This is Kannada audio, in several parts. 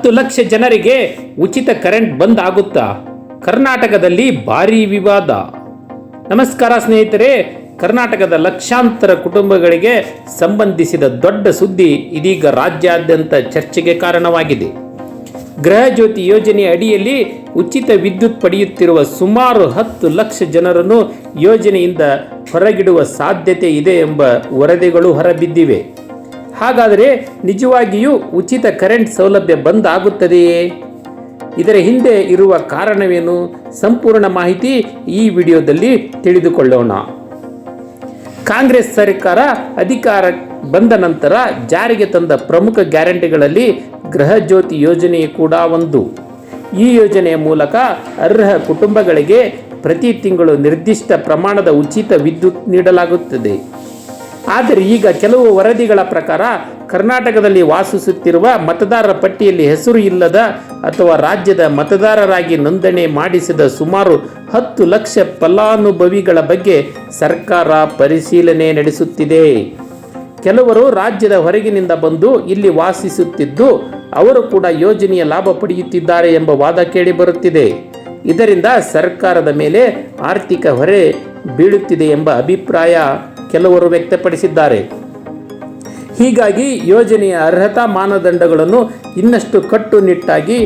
10 ಲಕ್ಷ ಜನರಿಗೆ ಉಚಿತ ಕರೆಂಟ್ ಬಂದ್ ಆಗುತ್ತಾ? ಕರ್ನಾಟಕದಲ್ಲಿ ಭಾರೀ ವಿವಾದ. ನಮಸ್ಕಾರ ಸ್ನೇಹಿತರೆ, ಕರ್ನಾಟಕದ ಲಕ್ಷಾಂತರ ಕುಟುಂಬಗಳಿಗೆ ಸಂಬಂಧಿಸಿದ ದೊಡ್ಡ ಸುದ್ದಿ ಇದೀಗ ರಾಜ್ಯಾದ್ಯಂತ ಚರ್ಚೆಗೆ ಕಾರಣವಾಗಿದೆ. ಗೃಹ ಜ್ಯೋತಿ ಯೋಜನೆ ಅಡಿಯಲ್ಲಿ ಉಚಿತ ವಿದ್ಯುತ್ ಪಡೆಯುತ್ತಿರುವ ಸುಮಾರು 10 ಲಕ್ಷ ಜನರನ್ನು ಯೋಜನೆಯಿಂದ ಹೊರಗಿಡುವ ಸಾಧ್ಯತೆ ಇದೆ ಎಂಬ ವರದಿಗಳು ಹೊರಬಿದ್ದಿವೆ. ಹಾಗಾದರೆ ನಿಜವಾಗಿಯೂ ಉಚಿತ ಕರೆಂಟ್ ಸೌಲಭ್ಯ ಬಂದ್ ಆಗುತ್ತದೆಯೇ? ಇದರ ಹಿಂದೆ ಇರುವ ಕಾರಣವೇನು? ಸಂಪೂರ್ಣ ಮಾಹಿತಿ ಈ ವಿಡಿಯೋದಲ್ಲಿ ತಿಳಿದುಕೊಳ್ಳೋಣ. ಕಾಂಗ್ರೆಸ್ ಸರ್ಕಾರ ಅಧಿಕಾರ ಬಂದ ನಂತರ ಜಾರಿಗೆ ತಂದ ಪ್ರಮುಖ ಗ್ಯಾರಂಟಿಗಳಲ್ಲಿ ಗೃಹ ಜ್ಯೋತಿ ಯೋಜನೆಯು ಕೂಡ ಒಂದು. ಈ ಯೋಜನೆಯ ಮೂಲಕ ಅರ್ಹ ಕುಟುಂಬಗಳಿಗೆ ಪ್ರತಿ ತಿಂಗಳು ನಿರ್ದಿಷ್ಟ ಪ್ರಮಾಣದ ಉಚಿತ ವಿದ್ಯುತ್ ನೀಡಲಾಗುತ್ತದೆ. ಆದರೆ ಈಗ ಕೆಲವು ವರದಿಗಳ ಪ್ರಕಾರ ಕರ್ನಾಟಕದಲ್ಲಿ ವಾಸಿಸುತ್ತಿರುವ ಮತದಾರರ ಪಟ್ಟಿಯಲ್ಲಿ ಹೆಸರು ಇಲ್ಲದ ಅಥವಾ ರಾಜ್ಯದ ಮತದಾರರಾಗಿ ನೋಂದಣಿ ಮಾಡಿಸಿದ ಸುಮಾರು 10 ಲಕ್ಷ ಫಲಾನುಭವಿಗಳ ಬಗ್ಗೆ ಸರ್ಕಾರ ಪರಿಶೀಲನೆ ನಡೆಸುತ್ತಿದೆ. ಕೆಲವರು ರಾಜ್ಯದ ಹೊರಗಿನಿಂದ ಬಂದು ಇಲ್ಲಿ ವಾಸಿಸುತ್ತಿದ್ದು ಅವರು ಕೂಡ ಯೋಜನೆಯ ಲಾಭ ಪಡೆಯುತ್ತಿದ್ದಾರೆ ಎಂಬ ವಾದ ಕೇಳಿಬರುತ್ತಿದೆ. ಇದರಿಂದ ಸರ್ಕಾರದ ಮೇಲೆ ಆರ್ಥಿಕ ಹೊರೆ ಬೀಳುತ್ತಿದೆ ಎಂಬ ಅಭಿಪ್ರಾಯ ಕೆಲವರು ವ್ಯಕ್ತಪಡಿಸಿದ್ದಾರೆ. ಹೀಗಾಗಿ ಯೋಜನೆಯ ಅರ್ಹತಾ ಮಾನದಂಡಗಳನ್ನು ಇನ್ನಷ್ಟು ಕಟ್ಟುನಿಟ್ಟಾಗಿ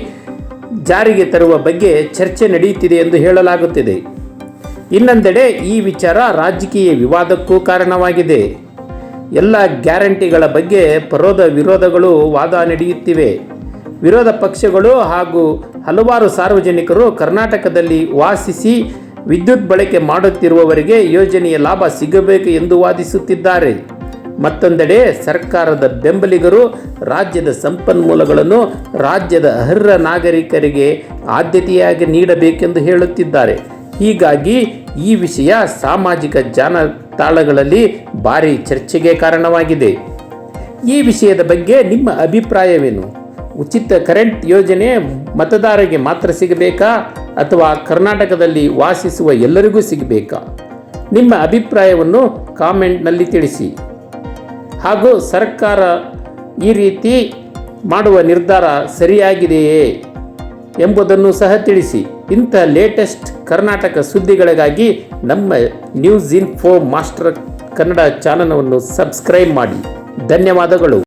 ಜಾರಿಗೆ ತರುವ ಬಗ್ಗೆ ಚರ್ಚೆ ನಡೆಯುತ್ತಿದೆ ಎಂದು ಹೇಳಲಾಗುತ್ತಿದೆ. ಇನ್ನೊಂದೆಡೆ ಈ ವಿಚಾರ ರಾಜಕೀಯ ವಿವಾದಕ್ಕೂ ಕಾರಣವಾಗಿದೆ. ಎಲ್ಲ ಗ್ಯಾರಂಟಿಗಳ ಬಗ್ಗೆ ಪರೋದ ವಿರೋಧಗಳು ವಾದ ನಡೆಯುತ್ತಿವೆ. ವಿರೋಧ ಪಕ್ಷಗಳು ಹಾಗೂ ಹಲವಾರು ಸಾರ್ವಜನಿಕರು ಕರ್ನಾಟಕದಲ್ಲಿ ವಾಸಿಸಿ ವಿದ್ಯುತ್ ಬಳಕೆ ಮಾಡುತ್ತಿರುವವರಿಗೆ ಯೋಜನೆಯ ಲಾಭ ಸಿಗಬೇಕು ಎಂದು ವಾದಿಸುತ್ತಿದ್ದಾರೆ. ಮತ್ತೊಂದೆಡೆ ಸರ್ಕಾರದ ಬೆಂಬಲಿಗರು ರಾಜ್ಯದ ಸಂಪನ್ಮೂಲಗಳನ್ನು ರಾಜ್ಯದ ಅರ್ಹ ನಾಗರಿಕರಿಗೆ ಆದ್ಯತೆಯಾಗಿ ನೀಡಬೇಕೆಂದು ಹೇಳುತ್ತಿದ್ದಾರೆ. ಹೀಗಾಗಿ ಈ ವಿಷಯ ಸಾಮಾಜಿಕ ಜಾಲತಾಣಗಳಲ್ಲಿ ಭಾರಿ ಚರ್ಚೆಗೆ ಕಾರಣವಾಗಿದೆ. ಈ ವಿಷಯದ ಬಗ್ಗೆ ನಿಮ್ಮ ಅಭಿಪ್ರಾಯವೇನು? ಉಚಿತ ಕರೆಂಟ್ ಯೋಜನೆ ಮತದಾರರಿಗೆ ಮಾತ್ರ ಸಿಗಬೇಕಾ ಅಥವಾ ಕರ್ನಾಟಕದಲ್ಲಿ ವಾಸಿಸುವ ಎಲ್ಲರಿಗೂ ಸಿಗಬೇಕಾ? ನಿಮ್ಮ ಅಭಿಪ್ರಾಯವನ್ನು ಕಾಮೆಂಟ್ನಲ್ಲಿ ತಿಳಿಸಿ. ಹಾಗೂ ಸರ್ಕಾರ ಈ ರೀತಿ ಮಾಡುವ ನಿರ್ಧಾರ ಸರಿಯಾಗಿದೆಯೇ ಎಂಬುದನ್ನು ಸಹ ತಿಳಿಸಿ. ಇಂಥ ಲೇಟೆಸ್ಟ್ ಕರ್ನಾಟಕ ಸುದ್ದಿಗಳಿಗಾಗಿ ನಮ್ಮ ನ್ಯೂಸ್ ಇನ್ಫೋ ಮಾಸ್ಟರ್ ಕನ್ನಡ ಚಾನಲನ್ನು ಸಬ್ಸ್ಕ್ರೈಬ್ ಮಾಡಿ. ಧನ್ಯವಾದಗಳು.